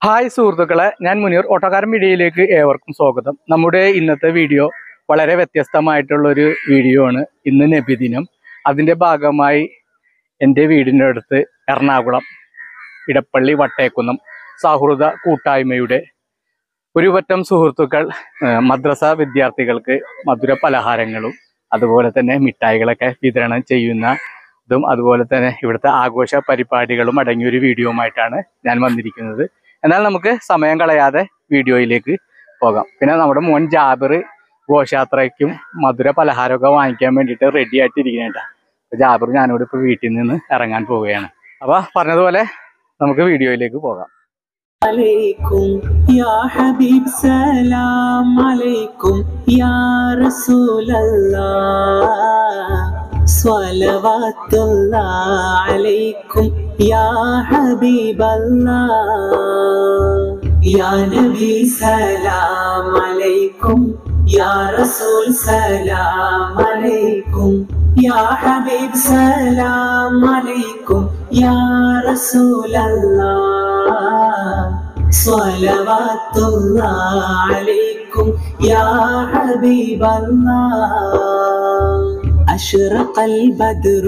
Hi സുഹൃത്തുക്കളെ, ഞാൻ മുനീർ. ഓട്ടോക്കാരൻ മീഡിയയിലേക്ക് ഏവർക്കും സ്വാഗതം. നമ്മുടെ ഇന്നത്തെ വീഡിയോ വളരെ വ്യത്യസ്തമായിട്ടുള്ളൊരു വീഡിയോ ആണ്. ഇന്ന് നബിദിനം. അതിൻ്റെ ഭാഗമായി എൻ്റെ വീടിൻ്റെ അടുത്ത് എറണാകുളം ഇടപ്പള്ളി വട്ടേക്കുന്നം സൗഹൃദ കൂട്ടായ്മയുടെ ഒരു പറ്റം സുഹൃത്തുക്കൾ മദ്രസ വിദ്യാർത്ഥികൾക്ക് മധുര പലഹാരങ്ങളും അതുപോലെ തന്നെ മിഠായികളൊക്കെ വിതരണം ചെയ്യുന്നതും അതുപോലെ തന്നെ ഇവിടുത്തെ ആഘോഷ പരിപാടികളും അടങ്ങിയൊരു വീഡിയോയുമായിട്ടാണ് ഞാൻ വന്നിരിക്കുന്നത്. എന്നാൽ നമുക്ക് സമയം കളയാതെ വീഡിയോയിലേക്ക് പോകാം. പിന്നെ നമ്മുടെ മോൻ ജാബിർ ഘോഷയാത്രയ്ക്കും മധുര പലഹാരമൊക്കെ വാങ്ങിക്കാൻ വേണ്ടിയിട്ട് റെഡി ആയിട്ടിരിക്കുന്നുണ്ട്. ജാബിർ ഞാനോട് ഇപ്പോൾ വീട്ടിൽ നിന്ന് ഇറങ്ങാൻ പോവുകയാണ്. അപ്പോൾ പറഞ്ഞതുപോലെ നമുക്ക് വീഡിയോയിലേക്ക് പോകാം. عليكم يا حبيب سلام عليكم يا رسول الله صلوات الله عليكم يا حبيب الله يا نبي سلام عليكم يا رسول سلام عليكم يا حبيب سلام عليكم يا رسول الله صلوات الله عليكم يا حبيب الله أشرق البدر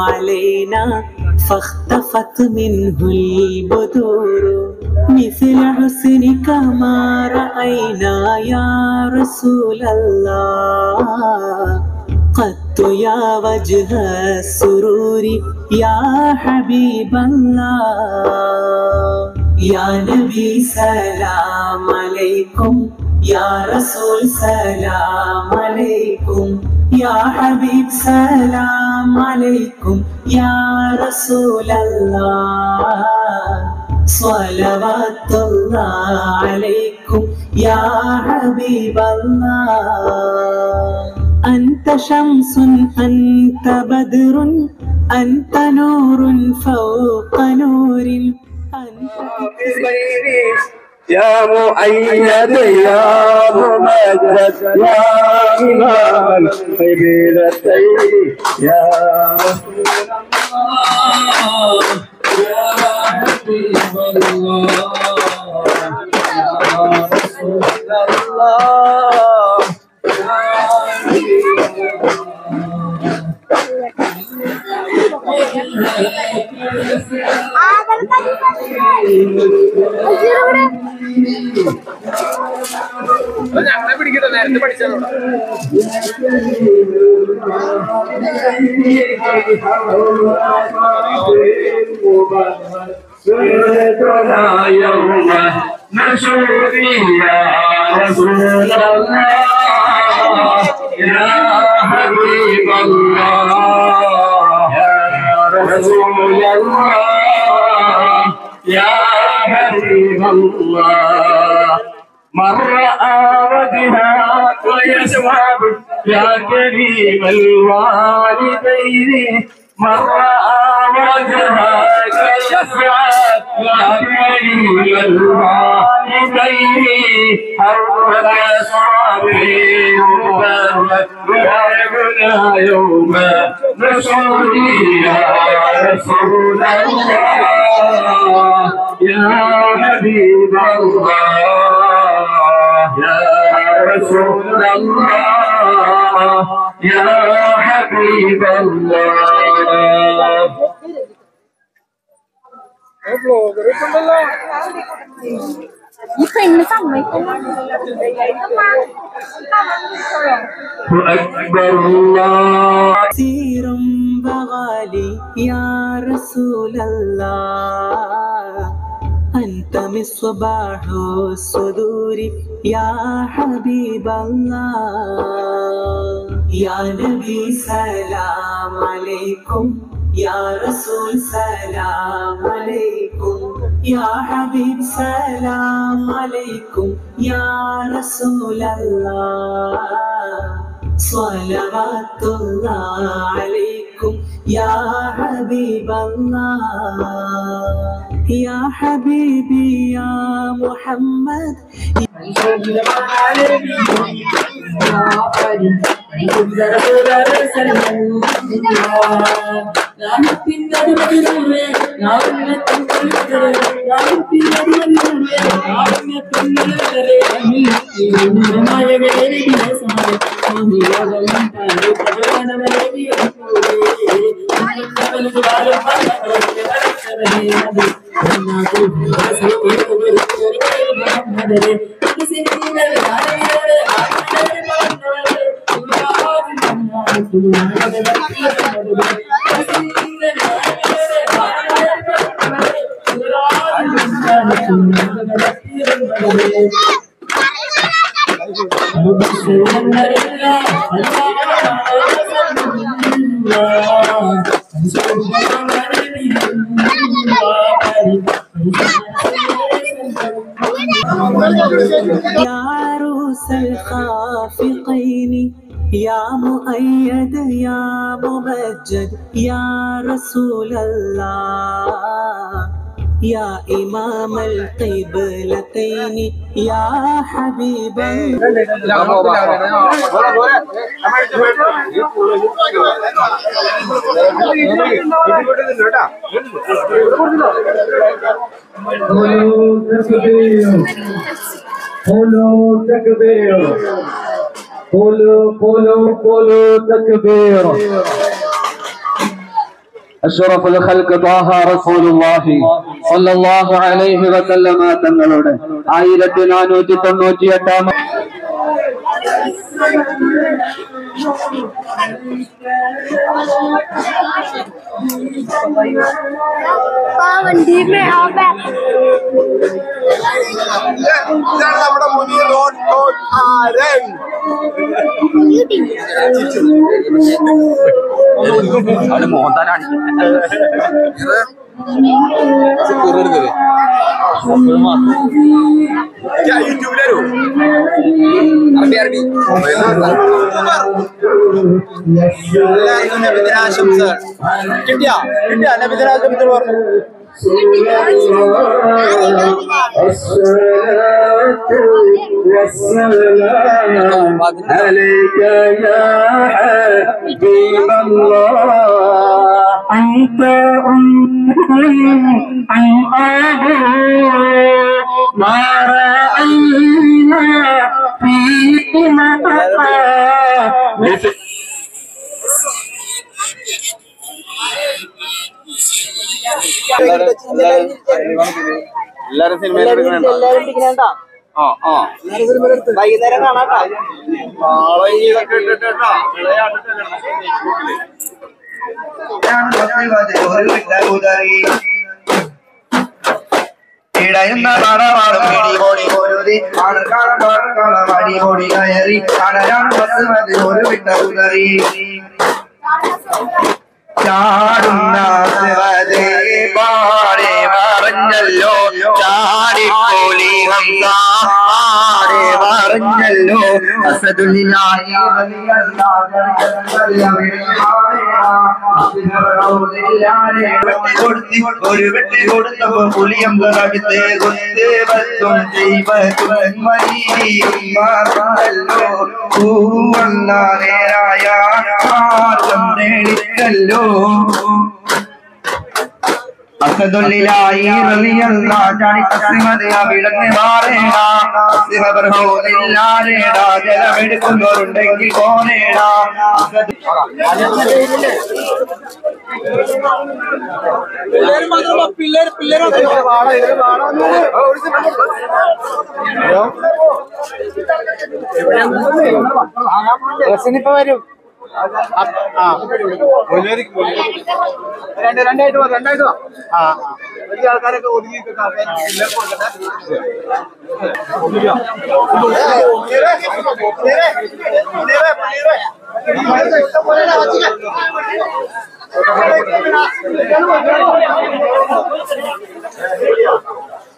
علينا فاختفت منه البدور مثل حسنك ما رأينا يا رسول الله قدت يا وجه السرور يا حبيب الله يا نبي سلام عليكم يا رسول سلام عليكم يا حبيب سلام عليكم يا رسول الله صلوات الله عليكم يا حبيب الله أنت شمس أنت بدر أنت نور فوق نور يا مؤيد يا ممجد يا إمام القبلتين يا رسول الله يا حبيب الله يا رسول الله يا حبيب ഞങ്ങളെ പിടിക്കട്ടെ, നേരത്തെ പഠിച്ചോ. سيدنا يوم نشور يا رسول الله يا حبيب الله يا رسول الله يا حبيب الله من رأى وجهك ويسواب يا كريم الوالدين من رأى وجهك يسعد يا كريم الوالدين حرك صابرين وباركنا يوم نشور يا رسول الله يا حبيب الله يا رسول الله يا حبيب الله أكبر الله سير بغالي يا رسول الله أنت مصباح الصدور يا حبيب الله يا نبي سلام عليكم يا رسول سلام عليكم يا حبيب سلام عليكم يا رسول الله صلوات الله عليكم يا حبيب الله يا حبيبي يا محمد يا يا عروس الخافقين يا مؤيد يا ممجد يا رسول الله يا إمام القبلتين يا حبيب قولوا تكبير أشرف الخلق طه رسول الله صلى الله عليه وسلم തങ്ങളുടെ 1498 मंडी में आप الصلاة والسلام عليك يا حبيب الله أنت أم أبو ما رأينا فيك مثل എല്ലാരും സിനിമയിൽ വൈകുന്നേരം കാണാട്ടാ ഇടയുന്ന പാടപാടും പിടിപൊടി പൊരുതി ആണക്കാളമാടി പൊടി കയറി അടയാണ് പത്ത് ഒരു വിട്ട ഉതറി ചാടുന്ന പാടെ പറഞ്ഞല്ലോ ചാടിക്കോലി ഹംസാടെ പറഞ്ഞല്ലോ അസദുലില്ലാഹി ഒരു വെട്ടി കൊടുത്തപ്പോ പുലിയം കടത്തെ കൊത്ത് പത്തും ചെയ്വത്തും മരിയല്ലോ പൂവണ്ണ നേരായ മാർഗം നേടിക്കല്ലോ അസദുലില്ലാഹി റളിയല്ലാഹു ചാടി തസ്ലിമതെ അവിടന്ന് മാറേടാ സിഹബർ ഹോദില്ലാരേടാ ജലമെടുക്കുന്നവരുണ്ടെങ്കിൽ പോനേടാ ഡ്രസ്സിനിപ്പോ വരും രണ്ടായിട്ട് വാ വലിയ ആൾക്കാരൊക്കെ ഒതുങ്ങി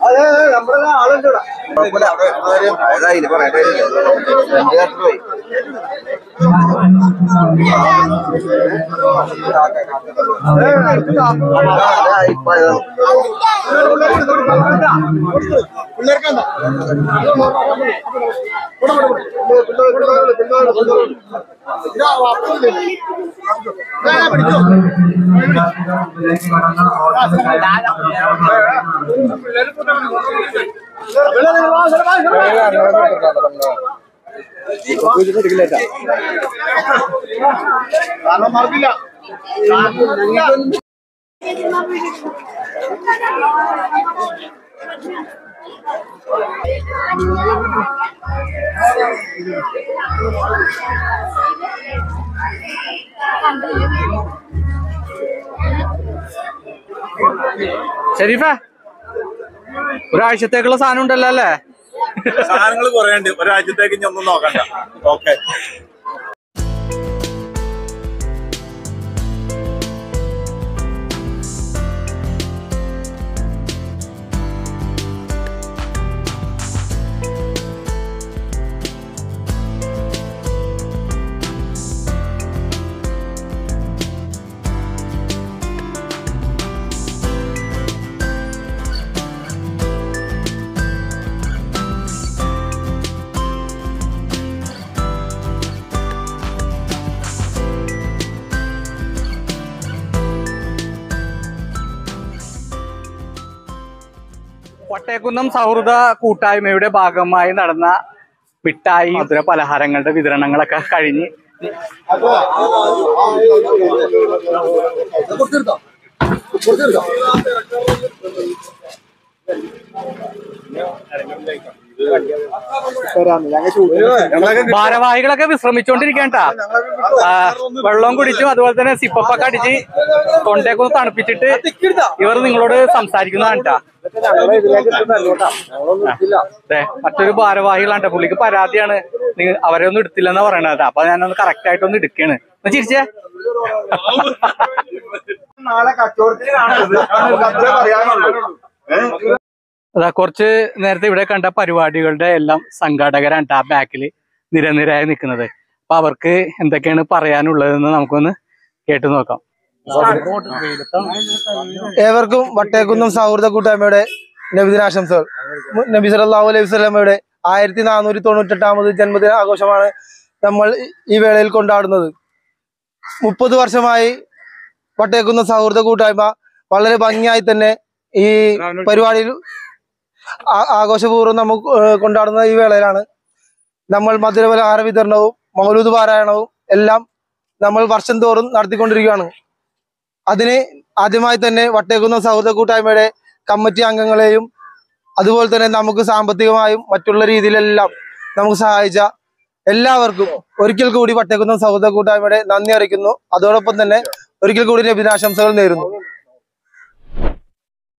അതെ നമ്മുടെ ആളുണ്ട് ഷെരീഫ, ഒരാഴ്ചത്തേക്കുള്ള സാധനം ഉണ്ടല്ലോ അല്ലേ? സാധനങ്ങൾ കുറേ ഉണ്ട്, ഒരാഴ്ചത്തേക്ക് ഇനി ഒന്നും നോക്കണ്ട. ഓക്കെ. വട്ടേക്കുന്നം സൗഹൃദ കൂട്ടായ്മയുടെ ഭാഗമായി നടന്ന മിഠായി മധുര പലഹാരങ്ങളുടെ വിതരണങ്ങളൊക്കെ കഴിഞ്ഞ് ഭാരവാഹികളൊക്കെ വിശ്രമിച്ചോണ്ടിരിക്കണ്ടാ. വെള്ളം കുടിച്ചും അതുപോലെ തന്നെ സിപ്പൊക്കെ അടിച്ച് തൊണ്ടയൊക്കെ ഒന്ന് തണുപ്പിച്ചിട്ട് ഇവർ നിങ്ങളോട് സംസാരിക്കുന്നതാണ് കേട്ടാ. മറ്റൊരു ഭാരവാഹികളാണ്, പുള്ളിക്ക് പരാതിയാണ്, അവരെ ഒന്നും എടുത്തില്ലെന്നാ പറയണത്. അപ്പൊ ഞാനൊന്ന് കറക്റ്റ് ആയിട്ടൊന്ന് എടുക്കാണ്. ചിരിച്ചേ. അതാ കുറച്ച് നേരത്തെ ഇവിടെ കണ്ട പരിപാടികളുടെ എല്ലാം സംഘാടകരാണ് ആ ബാക്കിൽ നിരനിരയായി നിൽക്കുന്നത്. അപ്പൊ അവർക്ക് എന്തൊക്കെയാണ് പറയാനുള്ളതെന്ന് നമുക്കൊന്ന് കേട്ടു നോക്കാം. ഏവർക്കും വട്ടേക്കുന്നം സൗഹൃദ കൂട്ടായ്മയുടെ നബിദിനാശംസകൾ. നബി സല്ലല്ലാഹു അലൈഹി വസല്ലമയുടെ 1498ാമത് ജന്മദിന ആഘോഷമാണ് നമ്മൾ ഈ വേളയിൽ കൊണ്ടാടുന്നത്. 30 വർഷമായി വട്ടേക്കുന്നം സൗഹൃദ കൂട്ടായ്മ വളരെ ഭംഗിയായി തന്നെ ഈ പരിപാടിയിൽ ആഘോഷപൂർവ്വം നമുക്ക് കൊണ്ടാടുന്ന ഈ വേളയിലാണ് നമ്മൾ മധുരപലഹാര വിതരണവും മൗലൂദ് പാരായണവും എല്ലാം നമ്മൾ വർഷം തോറും നടത്തിക്കൊണ്ടിരിക്കുകയാണ്. അതിന് ആദ്യമായി തന്നെ വട്ടേക്കുന്നം സൗഹൃദ കൂട്ടായ്മയുടെ കമ്മിറ്റി അംഗങ്ങളെയും അതുപോലെ തന്നെ നമുക്ക് സാമ്പത്തികമായും മറ്റുള്ള രീതിയിലെല്ലാം നമുക്ക് സഹായിച്ച എല്ലാവർക്കും ഒരിക്കൽ കൂടി വട്ടേക്കുന്നം സൗഹൃദ കൂട്ടായ്മയുടെ നന്ദി അറിയിക്കുന്നു. അതോടൊപ്പം തന്നെ ഒരിക്കൽ കൂടി നബിദിനാശംസകൾ നേരുന്നു.